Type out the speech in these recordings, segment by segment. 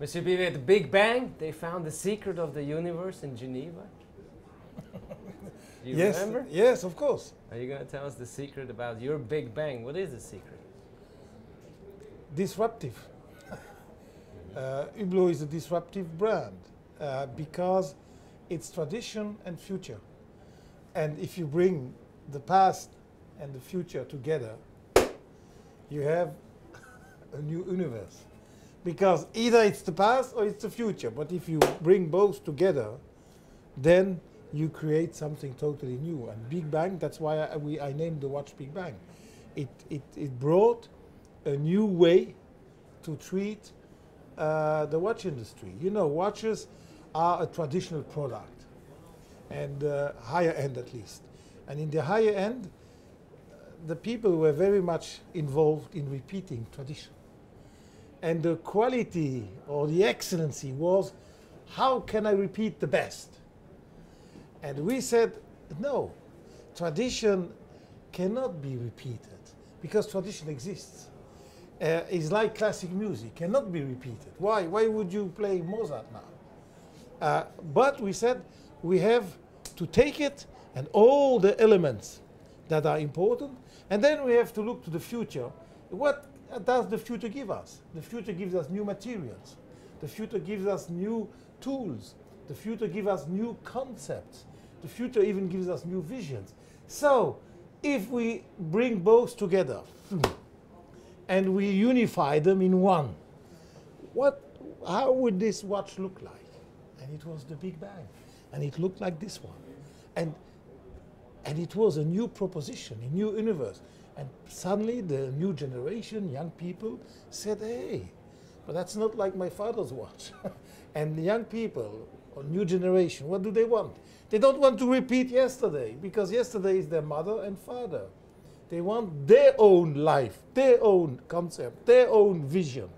Monsieur Biver, the Big Bang, they found the secret of the universe in Geneva. Do you Yes, remember? yes, of course. Are you going to tell us the secret about your Big Bang? What is the secret? Disruptive. Hublot is a disruptive brand because it's tradition and future. And if you bring the past and the future together, you have a new universe. Because either it's the past or it's the future. But if you bring both together, then you create something totally new. And Big Bang, that's why I named the watch Big Bang. It brought a new way to treat the watch industry. You know, watches are a traditional product, and higher end at least. And in the higher end, the people were very much involved in repeating tradition. And the quality or the excellency was, how can I repeat the best? And we said, no, tradition cannot be repeated because tradition exists. It's like classic music, cannot be repeated. Why? Why would you play Mozart now? But we said we have to take it and all the elements that are important, and then we have to look to the future. What does the future give us? The future gives us new materials. The future gives us new tools. The future gives us new concepts. The future even gives us new visions. So, if we bring both together and we unify them in one, how would this watch look like? And it was the Big Bang. And it looked like this one. And it was a new proposition, a new universe. And suddenly the new generation, young people, said, hey, but that's not like my father's watch. And the young people, or new generation, what do they want? They don't want to repeat yesterday, because yesterday is their mother and father. They want their own life, their own concept, their own vision,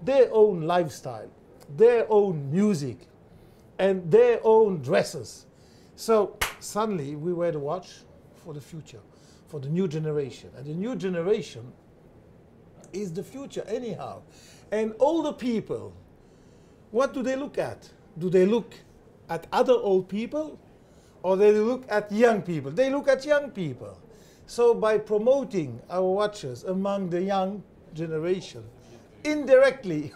their own lifestyle, their own music, and their own dresses. So suddenly we wear the watch for the future, for the new generation. And the new generation is the future anyhow. And older people, what do they look at? Do they look at other old people, or they look at young people? They look at young people. So by promoting our watches among the young generation, indirectly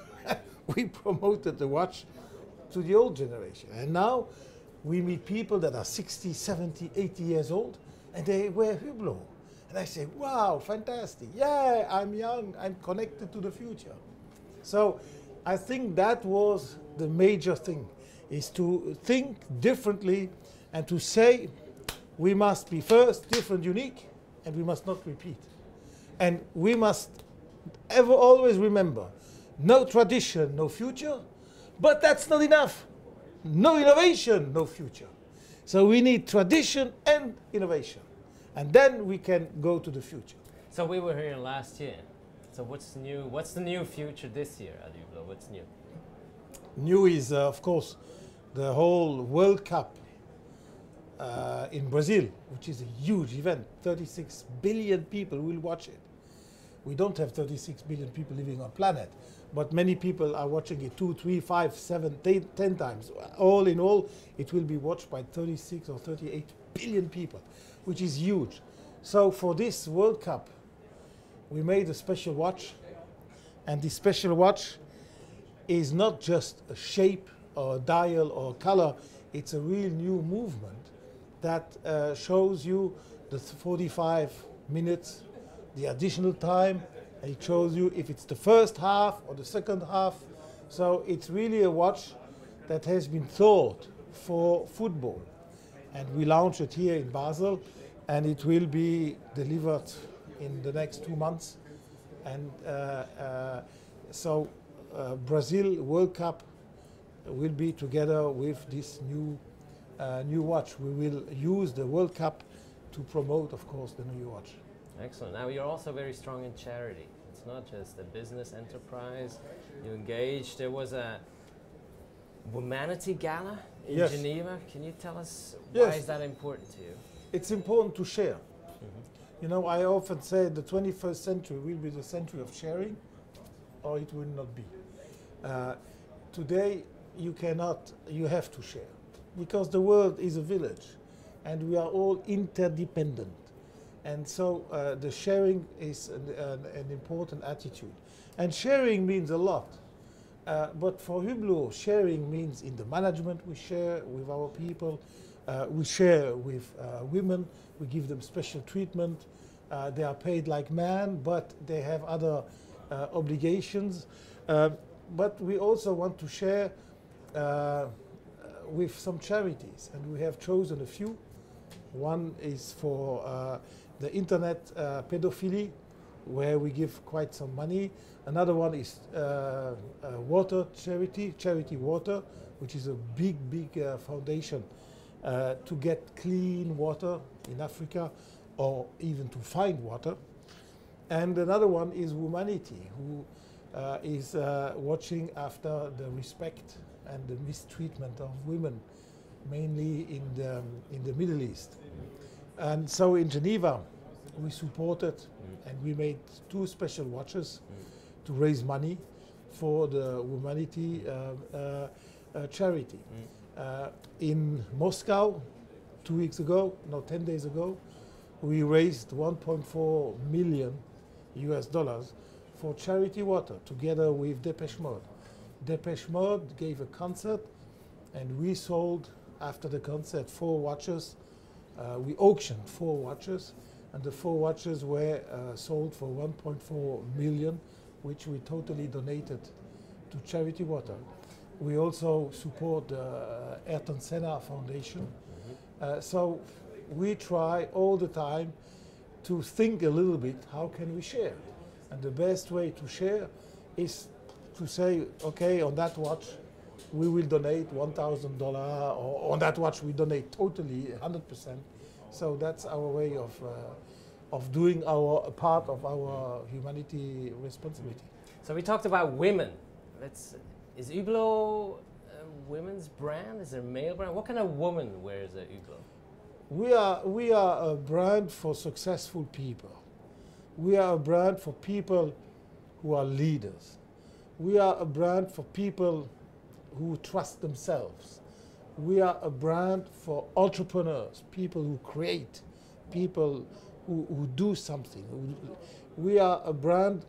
we promoted the watch to the old generation. And now we meet people that are 60, 70, 80 years old, and they wear Hublot. And I say, wow, fantastic. Yeah, I'm young, I'm connected to the future. So I think that was the major thing, is to think differently and to say we must be first different, unique, and we must not repeat. And we must ever always remember, no tradition, no future, but that's not enough. No innovation, no future. So we need tradition and innovation. And then we can go to the future. So we were here last year. So what's new? What's the new future this year at Hublot? What's new? New is, of course, the whole World Cup in Brazil, which is a huge event. 36 billion people will watch it. We don't have 36 billion people living on planet, but many people are watching it 2, 3, 5, 7, 10 times. All in all, it will be watched by 36 or 38 billion people, which is huge. So for this World Cup, we made a special watch, and this special watch is not just a shape or a dial or a color, it's a real new movement that shows you the 45 minutes, the additional time, and it shows you if it's the first half or the second half. So it's really a watch that has been thought for football. And we launched it here in Basel, and it will be delivered in the next 2 months. And so Brazil World Cup will be together with this new watch. We will use the World Cup to promote, of course, the new watch. Excellent. Now you're also very strong in charity. It's not just a business enterprise. You engage. There was a Womanity Gala in Yes. Geneva. Can you tell us Yes. why is that important to you? It's important to share. You know, I often say the 21st century will be the century of sharing, or it will not be. today you have to share, because the world is a village and we are all interdependent. And so the sharing is an important attitude. And sharing means a lot. But for Hublot, sharing means in the management we share with our people, we share with women, we give them special treatment. They are paid like men, but they have other obligations. But we also want to share with some charities, and we have chosen a few. One is for the internet pedophilia, where we give quite some money. Another one is water charity water, which is a big foundation to get clean water in Africa, or even to find water. And another one is Humanity, who is watching after the respect and the mistreatment of women, mainly in the Middle East. And so in Geneva, we supported, and we made 2 special watches to raise money for the Humanity charity. In Moscow, 2 weeks ago, no, 10 days ago, we raised $1.4 million for charity water, together with Depeche Mode. Depeche Mode gave a concert, and we sold, after the concert, 4 watches. We auctioned 4 watches, and the 4 watches were sold for $1.4 million, which we totally donated to charity water. We also support the Ayrton Senna Foundation. So we try all the time to think a little bit, how can we share? And the best way to share is to say, okay, on that watch, we will donate $1,000, or on that watch we donate totally 100%. So that's our way of doing our part of our humanity responsibility. So we talked about women. Is Hublot a women's brand? Is it a male brand? What kind of woman wears a Hublot? We are a brand for successful people. We are a brand for people who are leaders. We are a brand for people who trust themselves. We are a brand for entrepreneurs, people who create, people who do something. We are a brand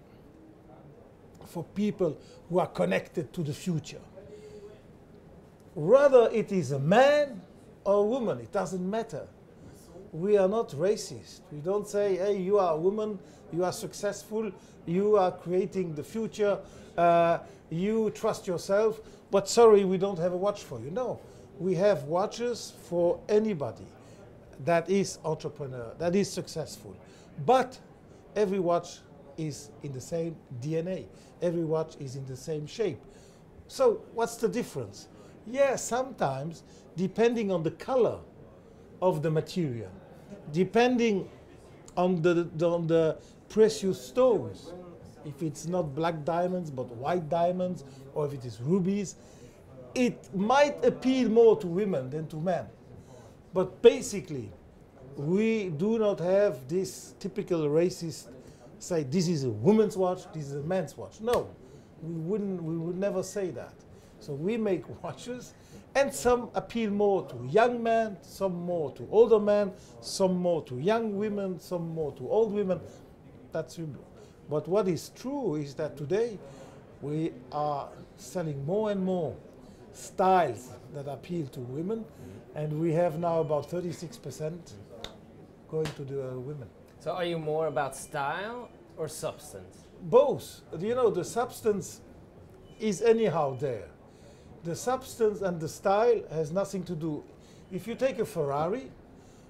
for people who are connected to the future. Whether it is a man or a woman, it doesn't matter. We are not racist. We don't say, hey, you are a woman, you are successful, you are creating the future, you trust yourself, but sorry, we don't have a watch for you. No, we have watches for anybody that is entrepreneur, that is successful. But every watch is in the same DNA. Every watch is in the same shape. So what's the difference? Yeah, sometimes, depending on the color of the material, depending on the precious stones, if it's not black diamonds but white diamonds, or if it is rubies, it might appeal more to women than to men. But basically, we do not have this typical racist say, this is a woman's watch, this is a man's watch. No, we would never say that. So we make watches, and some appeal more to young men, some more to older men, some more to young women, some more to old women. That's Hublot. But what is true is that today we are selling more and more styles that appeal to women, and we have now about 36% going to the women. So are you more about style or substance? Both. You know, the substance is anyhow there. The substance and the style has nothing to do. If you take a Ferrari,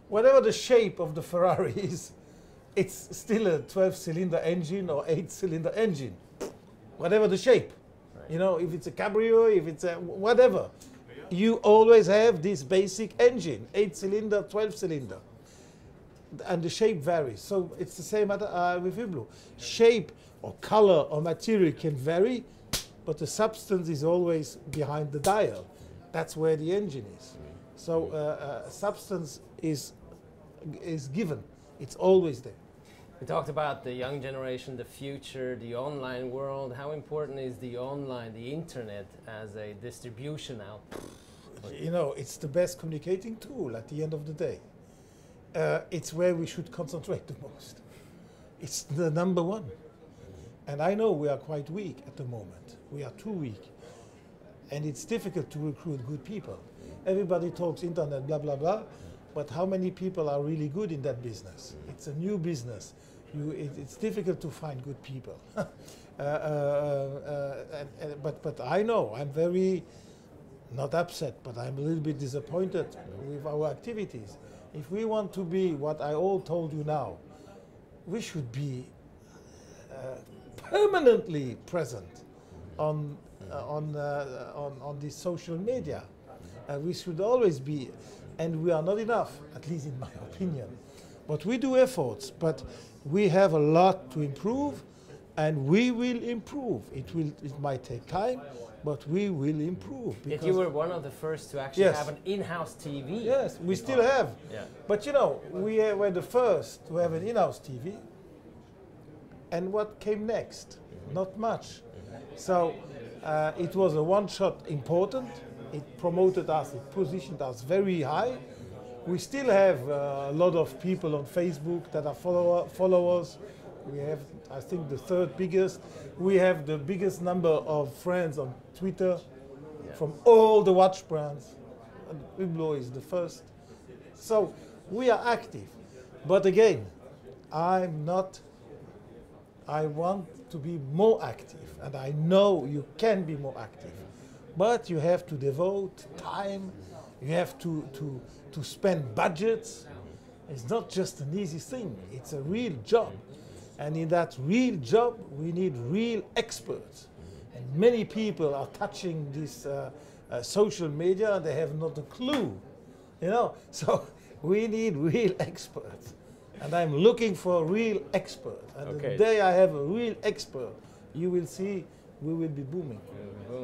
whatever the shape of the Ferrari is, it's still a 12-cylinder engine or 8-cylinder engine, whatever the shape. Right. You know, if it's a cabrio, if it's a whatever, you always have this basic engine, 8-cylinder, 12-cylinder. And the shape varies. So it's the same with Hublot. Shape or color or material can vary, but the substance is always behind the dial. That's where the engine is. So substance is given. It's always there. We talked about the young generation, the future, the online world. How important is the online, the internet, as a distribution output? You know, it's the best communicating tool at the end of the day. It's where we should concentrate the most. It's the number one. And I know we are quite weak at the moment. We are too weak. And it's difficult to recruit good people. Everybody talks internet, blah, blah, blah. But how many people are really good in that business? It's a new business. It's difficult to find good people. But I know, I'm very, not upset, but I'm a little bit disappointed with our activities. If we want to be what I all told you now, we should be permanently present on this social media. We should always be, and we are not enough, at least in my opinion. But we do efforts, but we have a lot to improve, and we will improve. It might take time, but we will improve. Yet you were one of the first to actually have an in-house TV. Yes, we still have. Yeah. But you know, we were the first to have an in-house TV. And what came next? Not much. So it was a one-shot important. It promoted us, it positioned us very high. We still have a lot of people on Facebook that are followers. We have, I think, the third biggest. We have the biggest number of friends on Twitter from all the watch brands. And Hublot is the first. So we are active. But again, I want to be more active. And I know you can be more active. But you have to devote time. You have to spend budgets. It's not just an easy thing. It's a real job. And in that real job, we need real experts. And many people are touching this social media. They have not a clue, you know. So we need real experts. And I'm looking for a real expert. And the day I have a real expert, you will see we will be booming.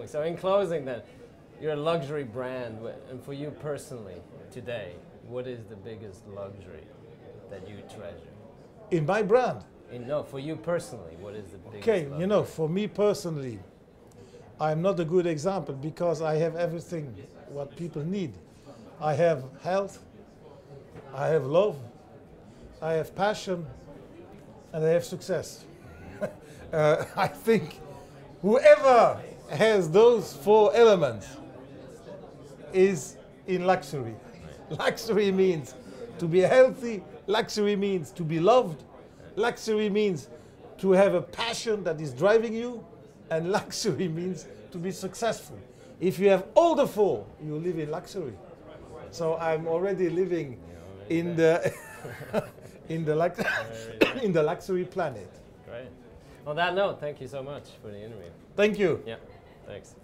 So in closing then, you're a luxury brand, and for you personally, today, what is the biggest luxury that you treasure? In my brand? No, for you personally, what is the biggest luxury? You know, for me personally, I'm not a good example because I have everything what people need. I have health, I have love, I have passion, and I have success. I think whoever has those 4 elements is in luxury. Luxury means to be healthy, luxury means to be loved, luxury means to have a passion that is driving you, and luxury means to be successful. If you have all the 4, you live in luxury. So I'm already living in the in the luxury planet. Great. On that note, thank you so much for the interview. Thank you. Yeah, thanks.